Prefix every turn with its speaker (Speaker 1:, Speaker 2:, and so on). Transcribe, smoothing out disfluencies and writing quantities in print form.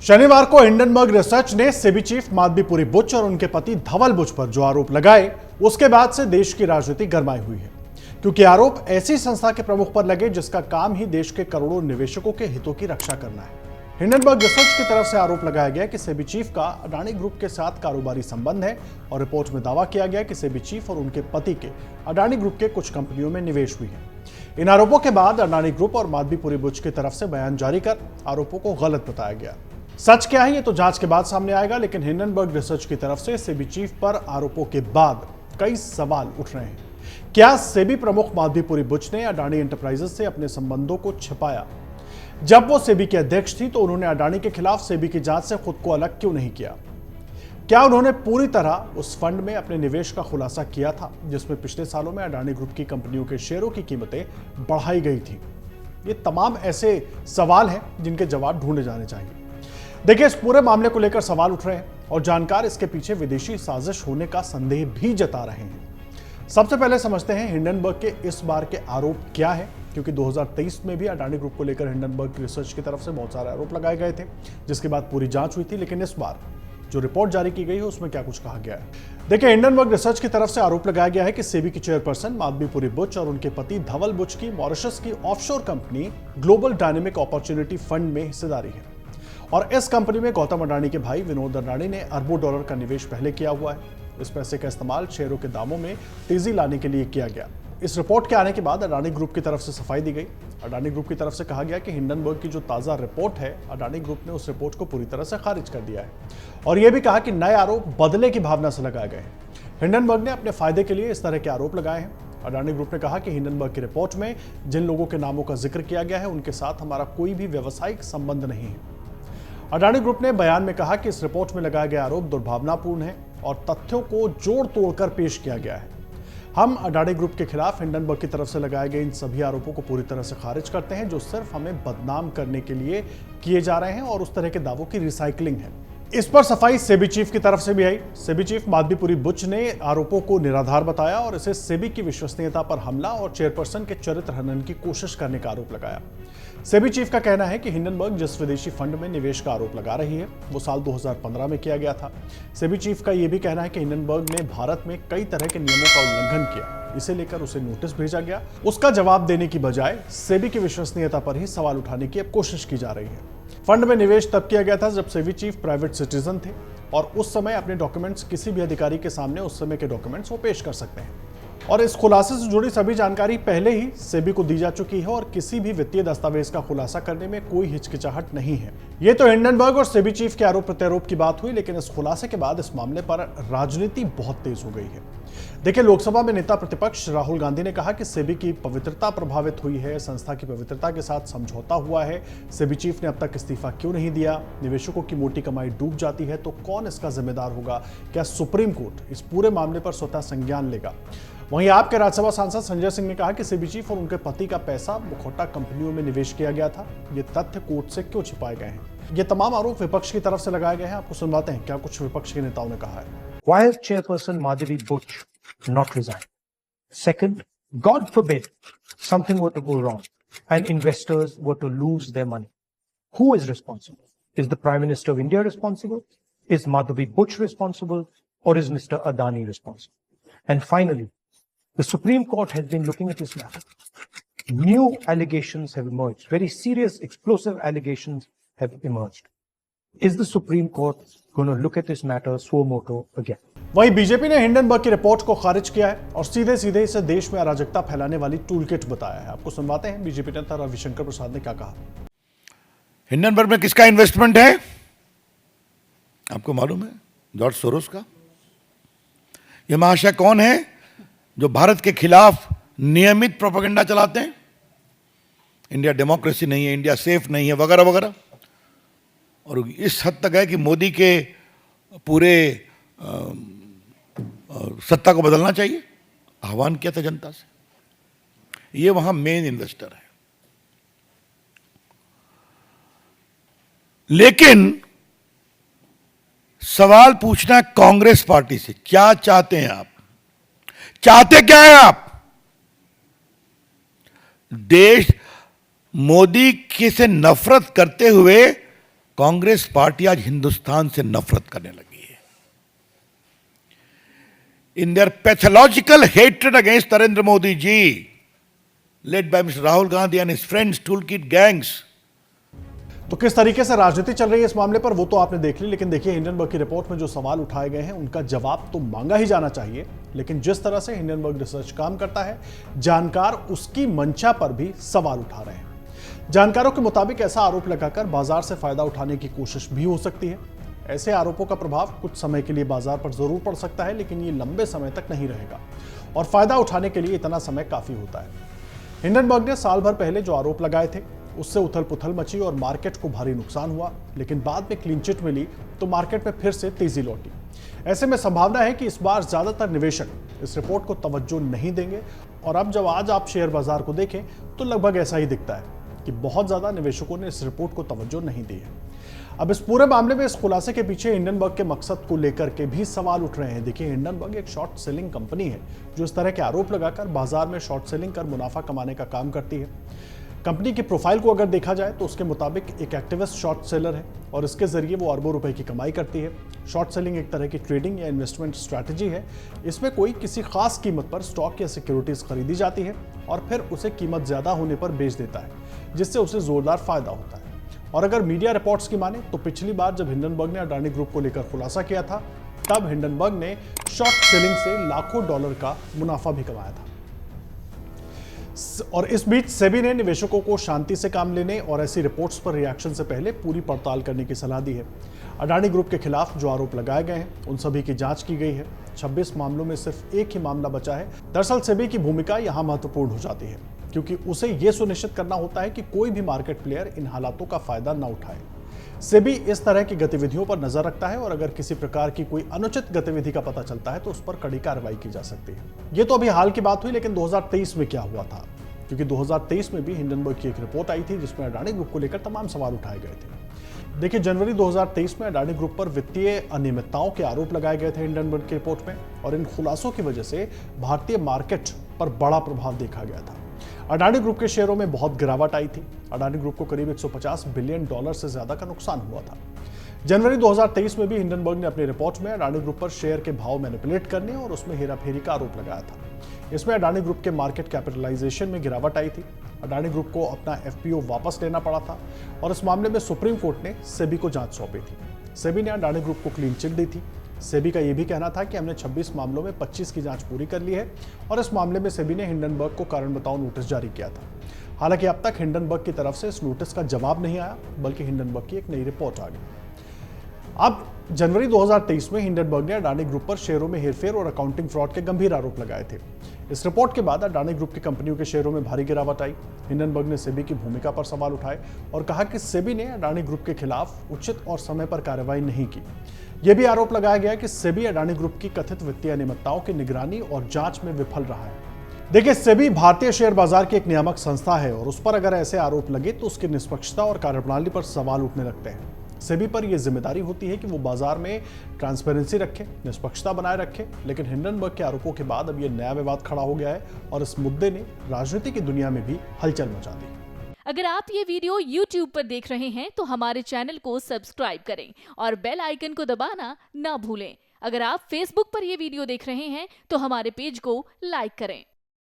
Speaker 1: शनिवार को Hindenburg research ने सेबी चीफ माधवीपुरी बुच और उनके पति धवल बुच पर जो आरोप लगाए, उसके बाद से देश की राजनीति गरमाई हुई है, क्योंकि आरोप ऐसी संस्था के प्रमुख पर लगे जिसका काम ही देश के करोड़ों निवेशकों के हितों की रक्षा करना है। हिंडनबर्ग रिसर्च की तरफ से आरोप लगाया गया कि सेबी चीफ का अडानी ग्रुप के साथ कारोबारी संबंध है और रिपोर्ट में दावा किया गया कि सेबी चीफ और उनके पति के अडानी ग्रुप के कुछ कंपनियों में निवेश हुई है। इन आरोपों के बाद अडानी ग्रुप और माधवीपुरी बुच की तरफ से बयान जारी कर आरोपों को गलत बताया गया। सच क्या है ये तो जांच के बाद सामने आएगा, लेकिन हिंडनबर्ग रिसर्च की तरफ से सेबी चीफ पर आरोपों के बाद कई सवाल उठ रहे हैं। क्या सेबी प्रमुख माधवीपुरी बुच ने अडानी एंटरप्राइजेज से अपने संबंधों को छिपाया? जब वो सेबी के अध्यक्ष थी तो उन्होंने अडानी के खिलाफ सेबी की जांच से खुद को अलग क्यों नहीं किया? क्या उन्होंने पूरी तरह उस फंड में अपने निवेश का खुलासा किया था जिसमें पिछले सालों में अडानी ग्रुप की कंपनियों के शेयरों की कीमतें बढ़ाई गई थी? ये तमाम ऐसे सवाल हैं जिनके जवाब ढूंढे जाने चाहिए। देखिए, इस पूरे मामले को लेकर सवाल उठ रहे हैं और जानकार इसके पीछे विदेशी साजिश होने का संदेह भी जता रहे हैं। सबसे पहले समझते हैं हिंडनबर्ग के इस बार के आरोप क्या है, क्योंकि 2023 में भी अडानी ग्रुप को लेकर हिंडनबर्ग रिसर्च की तरफ से बहुत सारे आरोप लगाए गए थे, जिसके बाद पूरी जांच हुई थी। लेकिन इस बार जो रिपोर्ट जारी की गई है उसमें क्या कुछ कहा गया है। देखिए, हिंडनबर्ग रिसर्च की तरफ से आरोप लगाया गया है कि सेबी की चेयरपर्सन माधवीपुरी बुच और उनके पति धवल बुच की मॉरिशस की offshore company global dynamic opportunity fund में हिस्सेदारी है और इस कंपनी में गौतम अडानी के भाई विनोद अडानी ने अरबों डॉलर का निवेश पहले किया हुआ है। इस पैसे का इस्तेमाल शेयरों के दामों में तेजी लाने के लिए किया गया। इस रिपोर्ट के आने के बाद अडानी ग्रुप की तरफ से सफाई दी गई। अडानी ग्रुप की तरफ से कहा गया कि हिंडनबर्ग की जो ताजा रिपोर्ट है, अडानी ग्रुप ने उस रिपोर्ट को पूरी तरह से खारिज कर दिया है और यह भी कहा कि नए आरोप बदले की भावना से लगाए गए हैं। हिंडनबर्ग ने अपने फायदे के लिए इस तरह के आरोप लगाए हैं। अडानी ग्रुप ने कहा कि हिंडनबर्ग की रिपोर्ट में जिन लोगों के नामों का जिक्र किया गया है उनके साथ हमारा कोई भी व्यावसायिक संबंध नहीं है। अडानी ग्रुप ने बयान में कहा कि इस रिपोर्ट में लगाए गए आरोप दुर्भावनापूर्ण है और तथ्यों को जोड़ तोड़कर पेश किया गया है। हम अडानी ग्रुप के खिलाफ हिंडनबर्ग की तरफ से लगाए गए इन सभी आरोपों को पूरी तरह से खारिज करते हैं, जो सिर्फ हमें बदनाम करने के लिए किए जा रहे हैं और उस तरह के दावों की रिसाइकलिंग है। इस पर सफाई सेबी चीफ की तरफ से भी आई। सेबी चीफ माधवीपुरी बुच ने आरोपों को निराधार बताया और इसे सेबी की विश्वसनीयता पर हमला और चेयरपर्सन के चरित्र हनन की कोशिश करने का आरोप लगाया। सेबी चीफ का कहना है कि हिंडनबर्ग जिस विदेशी फंड में निवेश का आरोप लगा रही है वो साल 2015 में किया गया था। सेबी चीफ का यह भी कहना है कि हिंडनबर्ग ने भारत में कई तरह के नियमों का उल्लंघन किया, इसे लेकर उसे नोटिस भेजा गया। उसका जवाब देने की बजाय सेबी की विश्वसनीयता पर ही सवाल उठाने की अब कोशिश की जा रही है। फंड में निवेश तब किया गया था जब सेबी चीफ प्राइवेट सिटीजन थे और उस समय अपने डॉक्यूमेंट्स किसी भी अधिकारी के सामने उस समय के डॉक्यूमेंट्स वो पेश कर सकते हैं और इस खुलासे से जुड़ी सभी जानकारी पहले ही सेबी को दी जा चुकी है और किसी भी वित्तीय दस्तावेज का खुलासा करने में कोई हिचकिचाहट नहीं है। ये तो हिंडनबर्ग और सेबी चीफ के आरोप प्रत्यारोप की बात हुई, लेकिन इस खुलासे के बाद इस मामले पर राजनीति बहुत तेज हो गई है। देखिए, लोकसभा में नेता प्रतिपक्ष राहुल गांधी ने कहा कि सेबी की पवित्रता प्रभावित हुई है, संस्था की पवित्रता के साथ समझौता हुआ है। सेबी चीफ ने अब तक इस्तीफा क्यों नहीं दिया? निवेशकों की मोटी कमाई डूब जाती है तो कौन इसका जिम्मेदार होगा? क्या सुप्रीम कोर्ट इस पूरे मामले पर स्वतः संज्ञान लेगा? वहीं आपके राज्यसभा सांसद संजय सिंह ने कहा कि सेबी चीफ और उनके पति का पैसा मुखौटा कंपनियों में निवेश किया गया था। ये तथ्य कोर्ट से क्यों छिपाए गए हैं? ये तमाम आरोप विपक्ष की तरफ से लगाए गए हैं। आपको सुनवाते हैं क्या कुछ विपक्ष के नेताओं ने कहा है।
Speaker 2: Why is Chairperson Madhavi Buch not resigned? Second, God forbid something were to go wrong and investors were to lose their money. Who is responsible? Is the Prime Minister of India responsible? Is Madhavi Buch responsible? Or is Mr. Adani responsible? And finally, the Supreme Court has been looking at this matter. New allegations have emerged. Very serious, explosive allegations have emerged. Is the Supreme Court going to look at this matter suo motu again?
Speaker 1: वहीं BJP ने Hindenburg की report को खारिज किया है और सीधे सीधे इसे देश में अराजकता फैलाने वाली टूलकिट बताया है। आपको सुनवाते हैं बीजेपी नेता रविशंकर प्रसाद ने क्या कहा।
Speaker 3: हिंडनबर्ग में किसका इन्वेस्टमेंट है? आपको मालूम है? जॉर्ज सोरोस का। यह महाशय कौन है जो भारत के खिलाफ नियमित प्रोपेगेंडा चलाते हैं? इंडिया डेमोक्रेसी नहीं है, इंडिया सेफ नहीं है, वगैरह वगैरह। और इस हद तक है कि मोदी के पूरे सत्ता को बदलना चाहिए, आह्वान किया था जनता से। ये वहां मेन इन्वेस्टर है। लेकिन सवाल पूछना कांग्रेस पार्टी से, क्या चाहते हैं आप? चाहते क्या है आप? देश मोदी की से नफरत करते हुए कांग्रेस पार्टी आज हिंदुस्तान से नफरत करने लगी है. In their pathological hatred against Narendra Modi ji, led by Mr. Rahul Gandhi and his friends, toolkit gangs.
Speaker 1: तो किस तरीके से राजनीति चल रही है इस मामले पर वो तो आपने देख ली, लेकिन देखिए हिंडनबर्ग की रिपोर्ट में जो सवाल उठाए गए हैं उनका जवाब तो मांगा ही जाना चाहिए. लेकिन जिस तरह से हिंडनबर्ग रिसर्च काम करता है, जानकार उसकी मंशा पर भी सवाल उठा रहे हैं. जानकारों के मुताबिक ऐसा आरोप लगाकर बाजार से फायदा उठाने की कोशिश भी हो सकती है. ऐसे आरोपों का प्रभाव कुछ समय के लिए बाजार पर जरूर पड़ सकता है, लेकिन ये लंबे समय तक नहीं रहेगा और फायदा उठाने के लिए इतना समय काफी होता है. हिंडनबर्ग ने साल भर पहले जो आरोप लगाए थे उससे उथल पुथल मची और मार्केट को भारी नुकसान हुआ, लेकिन बाद में क्लीन चिट मिली तो मार्केट में फिर से तेजी लौटी. ऐसे में संभावना है कि इस बार ज्यादातर निवेशक इस रिपोर्ट को तवज्जो नहीं देंगे और अब जब आज आप शेयर बाजार को देखें तो लगभग ऐसा ही दिखता है कि बहुत ज्यादा निवेशकों ने इस रिपोर्ट को तवज्जो नहीं दी है. अब इस पूरे मामले में इस खुलासे के पीछे हिंडनबर्ग के मकसद को लेकर के भी सवाल उठ रहे हैं. देखिए, हिंडनबर्ग एक शॉर्ट सेलिंग कंपनी है जो इस तरह के आरोप लगाकर बाजार में शॉर्ट सेलिंग कर मुनाफा कमाने का काम करती है. कंपनी की प्रोफाइल को अगर देखा जाए तो उसके मुताबिक एक एक्टिविस्ट शॉर्ट सेलर है और इसके जरिए वो अरबों रुपए की कमाई करती है. शॉर्ट सेलिंग एक तरह की ट्रेडिंग या इन्वेस्टमेंट स्ट्रैटेजी है. इसमें कोई किसी खास कीमत पर स्टॉक या सिक्योरिटीज खरीदी जाती है और फिर उसे कीमत ज्यादा होने पर बेच देता है, जिससे उसे जोरदार फायदा होता है. और अगर मीडिया रिपोर्ट्स की माने तो पिछली बार जब हिंडनबर्ग ने अडानी ग्रुप को लेकर खुलासा किया था, तब हिंडनबर्ग ने शॉर्ट सेलिंग से लाखों डॉलर का मुनाफा भी कमाया था. और इस बीच सेबी ने निवेशकों को शांति से काम लेने और ऐसी रिपोर्ट्स पर रिएक्शन से पहले पूरी पड़ताल करने की सलाह दी है. अडानी ग्रुप के खिलाफ जो आरोप लगाए गए हैं उन सभी की जांच की गई है. 26 मामलों में सिर्फ एक ही मामला बचा है. दरअसल सेबी की भूमिका यहां महत्वपूर्ण हो जाती है, क्योंकि उसे यह सुनिश्चित करना होता है कि कोई भी मार्केट प्लेयर इन हालातों का फायदा न उठाए. सेबी इस तरह की गतिविधियों पर नजर रखता है और अगर किसी प्रकार की कोई अनुचित गतिविधि का पता चलता है तो उस पर कड़ी कार्रवाई की जा सकती है. ये तो अभी हाल की बात हुई, लेकिन 2023 में क्या हुआ था, क्योंकि 2023 में भी हिंडनबर्ग की एक रिपोर्ट आई थी जिसमें अडानी ग्रुप को लेकर तमाम सवाल उठाए गए थे. देखिए, जनवरी 2023 में अडानी ग्रुप पर वित्तीय अनियमितताओं के आरोप लगाए गए थे हिंडनबर्ग की रिपोर्ट में, और इन खुलासों की वजह से भारतीय मार्केट पर बड़ा प्रभाव देखा गया था. अडानी ग्रुप के शेयरों में बहुत गिरावट आई थी. अडानी ग्रुप को करीब 150 बिलियन डॉलर से ज्यादा का नुकसान हुआ था. जनवरी 2023 में भी हिंडनबर्ग ने अपनी रिपोर्ट में अडानी ग्रुप पर शेयर के भाव मैनिपुलेट करने और उसमें हेराफेरी का आरोप लगाया था. इसमें अडानी ग्रुप के मार्केट कैपिटलाइजेशन में गिरावट आई थी. अडानी ग्रुप को अपना एफपीओ वापस लेना पड़ा था और इस मामले में सुप्रीम कोर्ट ने सेबी को जांच सौंपी थी. सेबी ने अडानी ग्रुप को क्लीन चिट दी थी. सेबी का यह भी कहना था कि हमने 26 मामलों में 25 की जांच पूरी कर ली है और इस मामले में सेबी ने हिंडनबर्ग को कारण बताओ नोटिस जारी किया था. हालांकि अब तक हिंडनबर्ग की तरफ से इस नोटिस का जवाब नहीं आया, बल्कि हिंडनबर्ग की एक नई रिपोर्ट आ गई. अब जनवरी 2023 में हिंडनबर्ग ने अडानी ग्रुप पर शेयरों में हेरफेर और अकाउंटिंग फ्रॉड के गंभीर आरोप लगाए थे. इस रिपोर्ट के बाद अडानी ग्रुप की कंपनियों के शेयरों में भारी गिरावट आई. हिंडनबर्ग ने सेबी की भूमिका पर सवाल उठाए और कहा कि सेबी ने अडानी ग्रुप के खिलाफ उचित और समय पर कार्रवाई नहीं की. यह भी आरोप लगाया गया कि सेबी अडानी ग्रुप की कथित वित्तीय अनियमितताओं की निगरानी और जांच में विफल रहा है. देखिए, सेबी भारतीय शेयर बाजार की एक नियामक संस्था है और उस पर अगर ऐसे आरोप लगे तो उसकी निष्पक्षता और कार्यप्रणाली पर सवाल उठने लगते हैं. सेबी पर यह जिम्मेदारी होती है कि वो बाजार में ट्रांसपेरेंसी रखे, निष्पक्षता बनाए रखे. लेकिन हिंडनबर्ग के आरोपों के बाद अब यह नया विवाद खड़ा हो गया है और इस मुद्दे ने राजनीति की दुनिया में भी हलचल मचा दी.
Speaker 4: अगर आप ये वीडियो YouTube पर देख रहे हैं तो हमारे चैनल को सब्सक्राइब करें और बेल आइकन को दबाना ना भूलें. अगर आप Facebook पर ये वीडियो देख रहे हैं तो हमारे पेज को लाइक करें.